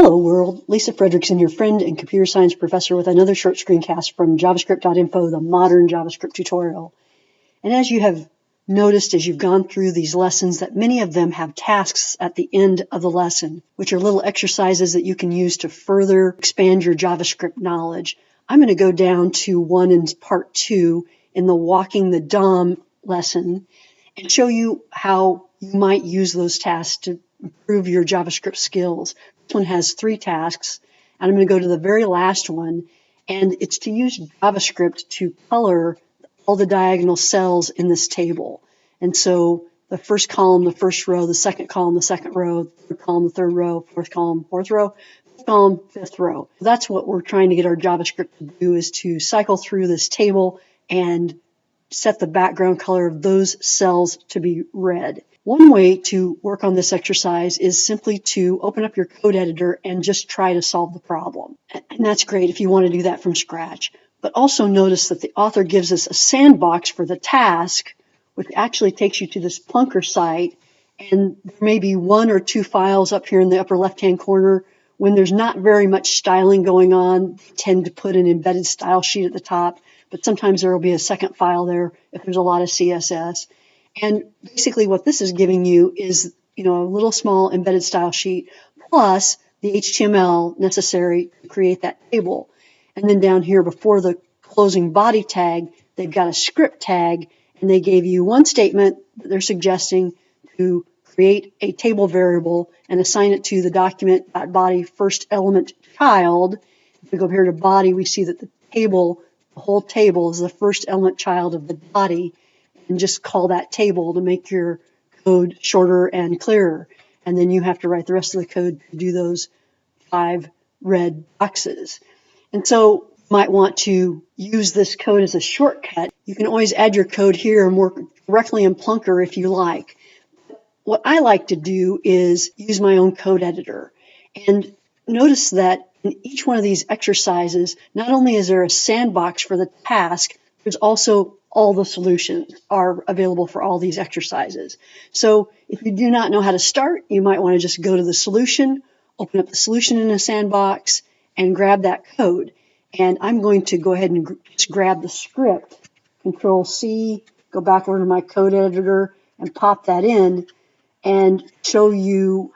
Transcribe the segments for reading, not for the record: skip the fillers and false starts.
Hello world, Lisa Fredrickson, your friend and computer science professor with another short screencast from javascript.info, the modern JavaScript tutorial. And as you have noticed as you've gone through these lessons that many of them have tasks at the end of the lesson, which are little exercises that you can use to further expand your JavaScript knowledge. I'm going to go down to one in part 2 in the Walking the DOM lesson and show you how you might use those tasks to improve your JavaScript skills. This one has 3 tasks, and I'm going to go to the very last one, and it's to use JavaScript to color all the diagonal cells in this table. And so the first column, the first row, the second column, the second row, third column, the third row, fourth column, fourth row, fifth column, fifth row. That's what we're trying to get our JavaScript to do, is to cycle through this table and set the background color of those cells to be red. One way to work on this exercise is simply to open up your code editor and just try to solve the problem. And that's great if you want to do that from scratch. But also notice that the author gives us a sandbox for the task, which actually takes you to this plunker site. And there may be 1 or 2 files up here in the upper left-hand corner. When there's not very much styling going on, they tend to put an embedded style sheet at the top. But sometimes there will be a second file there if there's a lot of CSS. And basically what this is giving you is, a little small embedded style sheet plus the HTML necessary to create that table. And then down here before the closing body tag, they've got a script tag, and they gave you one statement that they're suggesting to create a table variable and assign it to the document.body first element child. If we go up here to body, we see that the whole table is the first element child of the body, and just call that table to make your code shorter and clearer. And then you have to write the rest of the code to do those 5 red boxes. And so you might want to use this code as a shortcut. You can always add your code here and work directly in Plunker if you like. What I like to do is use my own code editor. And notice that in each one of these exercises, not only is there a sandbox for the task, there's also all the solutions are available for all these exercises. So if you do not know how to start, you might want to just go to the solution, open up the solution in a sandbox, and grab that code. And I'm going to go ahead and just grab the script, Control C, go back over to my code editor and pop that in and show you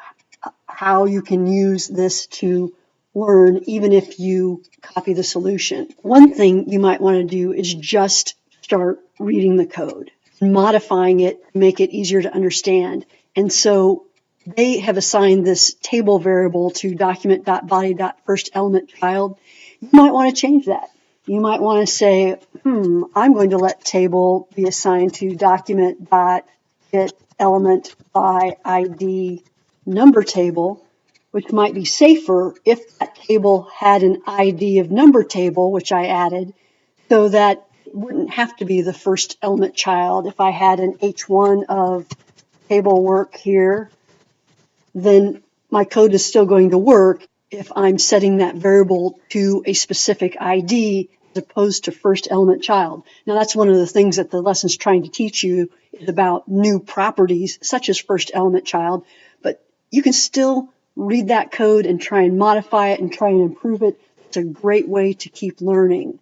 how you can use this to learn even if you copy the solution. One thing you might want to do is just start reading the code, modifying it to make it easier to understand. And so they have assigned this table variable to document.body.firstElementChild. You might want to change that. You might want to say, I'm going to let table be assigned to document.getElementById number table, which might be safer if that table had an ID of number table, which I added, so that it wouldn't have to be the first element child. If I had an H1 of table work here, then my code is still going to work if I'm setting that variable to a specific ID as opposed to first element child. Now that's one of the things that the lesson's trying to teach you, is about new properties such as first element child, but you can still read that code and try and modify it and try and improve it. It's a great way to keep learning.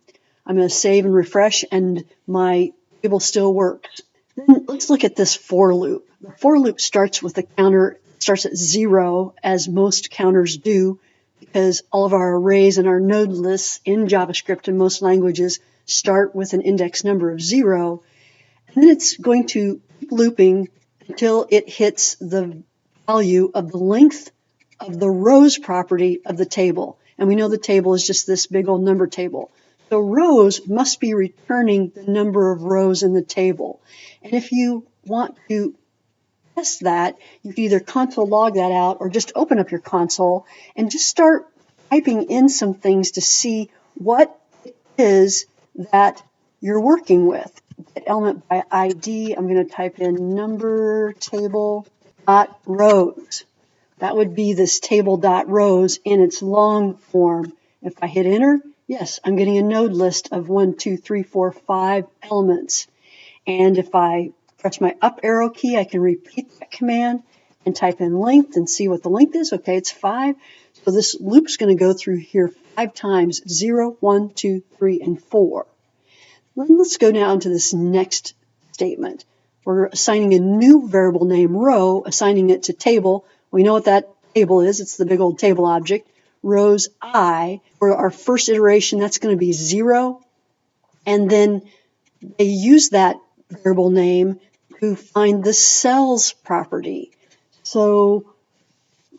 I'm going to save and refresh, and my table still works. Then let's look at this for loop. The for loop starts with a counter, starts at 0, as most counters do, because all of our arrays and our node lists in JavaScript in most languages start with an index number of 0. And then it's going to keep looping until it hits the value of the length of the rows property of the table. And we know the table is just this big old number table. So rows must be returning the number of rows in the table. And if you want to test that, you can either console log that out or just open up your console and just start typing in some things to see what it is that you're working with. Get element by ID, I'm going to type in number table dot rows. That would be this table dot rows in its long form. If I hit enter, yes, I'm getting a node list of 1, 2, 3, 4, 5 elements. And if I press my up arrow key, I can repeat that command and type in length and see what the length is. Okay, it's 5. So this loop's going to go through here 5 times, 0, 1, 2, 3, and 4. Then let's go down to this next statement. We're assigning a new variable name row, assigning it to table. We know what that table is. It's the big old table object. Rows I, for our first iteration, that's going to be 0. And then they use that variable name to find the cells property. So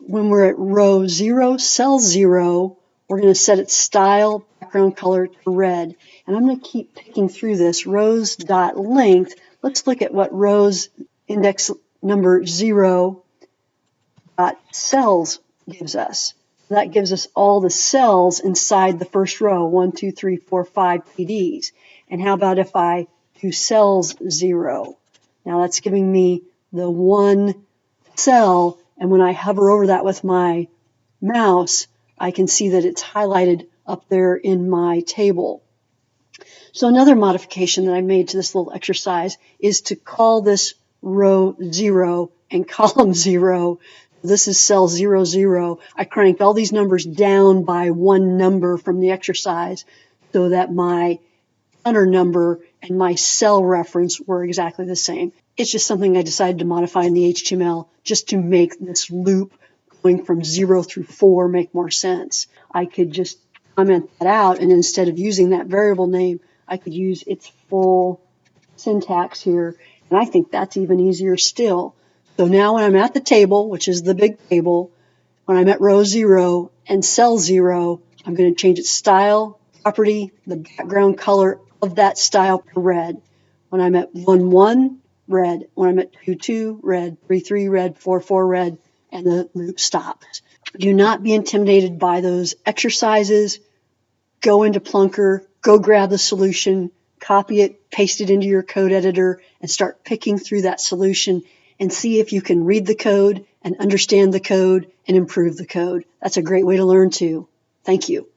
when we're at row 0, cell 0, we're going to set its style, background color to red. And I'm going to keep picking through this. Rows.length. Let's look at what rows index number 0 cells gives us. That gives us all the cells inside the first row, 1, 2, 3, 4, 5 PDs. And how about if I do cells 0? Now that's giving me the one cell, and when I hover over that with my mouse, I can see that it's highlighted up there in my table. So another modification that I made to this little exercise is to call this row 0 and column 0. This is cell 00. I cranked all these numbers down by one number from the exercise so that my counter number and my cell reference were exactly the same. It's just something I decided to modify in the HTML just to make this loop going from 0 through 4 make more sense. I could just comment that out, and instead of using that variable name, I could use its full syntax here, and I think that's even easier still. So now when I'm at the table, which is the big table, when I'm at row 0 and cell 0, I'm going to change its style, property, the background color of that style to red. When I'm at 1, 1, red. When I'm at 2, 2, red. 3, 3, red. 4, 4, red. And the loop stops. Do not be intimidated by those exercises. Go into Plunker, go grab the solution, copy it, paste it into your code editor, and start picking through that solution and see if you can read the code and understand the code and improve the code. That's a great way to learn too. Thank you.